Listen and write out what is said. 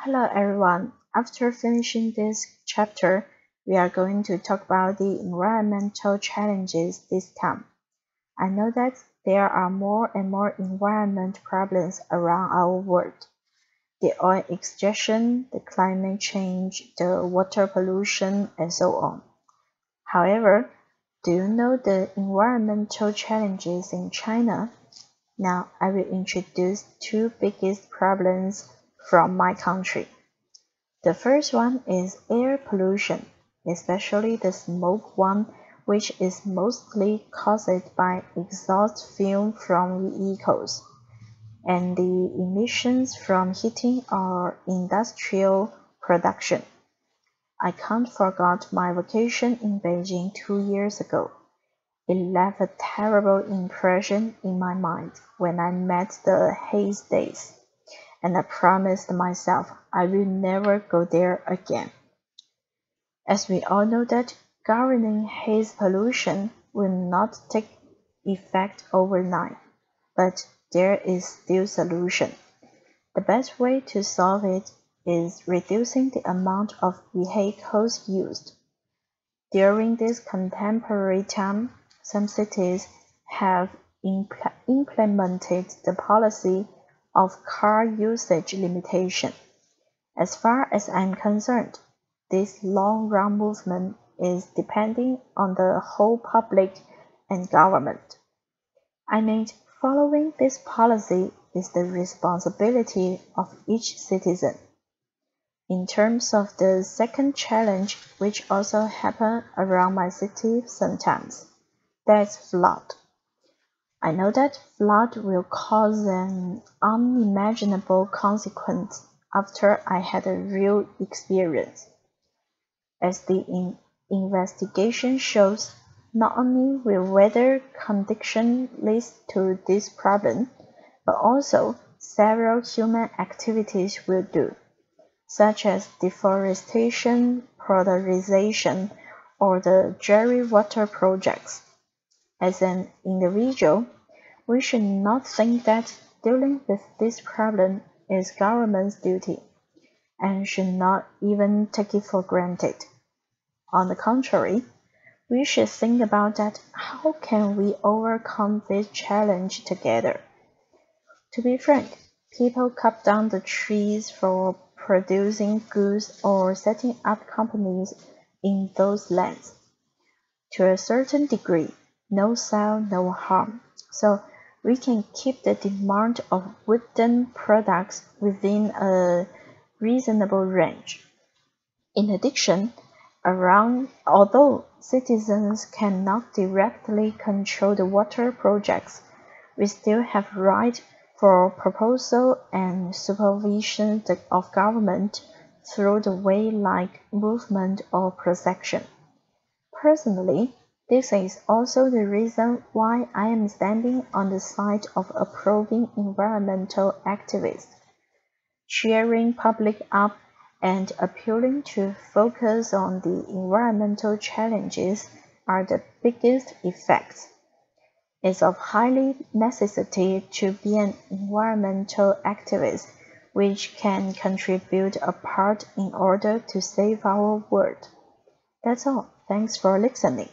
Hello everyone. After finishing this chapter, we are going to talk about the environmental challenges this time. I know that there are more and more environment problems around our world. The oil extraction, the climate change, the water pollution, and so on. However, do you know the environmental challenges in China? Now I will introduce two biggest problems from my country. The first one is air pollution, especially the smoke one, which is mostly caused by exhaust fume from vehicles, and the emissions from heating or industrial production. I can't forget my vacation in Beijing 2 years ago. It left a terrible impression in my mind when I met the haze days, and I promised myself I will never go there again. As we all know that governing haze pollution will not take effect overnight, but there is still solution. The best way to solve it is reducing the amount of vehicles used. During this contemporary time, some cities have implemented the policy of car usage limitation. As far as I'm concerned, this long-run movement is depending on the whole public and government. I mean, following this policy is the responsibility of each citizen. In terms of the second challenge, which also happens around my city sometimes, that's flood. I know that flood will cause an unimaginable consequence after I had a real experience. As the investigation shows, not only will weather conditions lead to this problem, but also several human activities will do, such as deforestation, polarization, or the dairy water projects. As an individual, we should not think that dealing with this problem is government's duty, and should not even take it for granted. On the contrary, we should think about that how can we overcome this challenge together. To be frank, people cut down the trees for producing goods or setting up companies in those lands. To a certain degree, no sale, no harm, so we can keep the demand of wooden products within a reasonable range. In addition, although citizens cannot directly control the water projects, we still have right for proposal and supervision of government through the way like movement or protection. Personally, this is also the reason why I am standing on the side of approving environmental activists, cheering public up and appealing to focus on the environmental challenges are the biggest effects. It's of highly necessity to be an environmental activist which can contribute a part in order to save our world. That's all. Thanks for listening.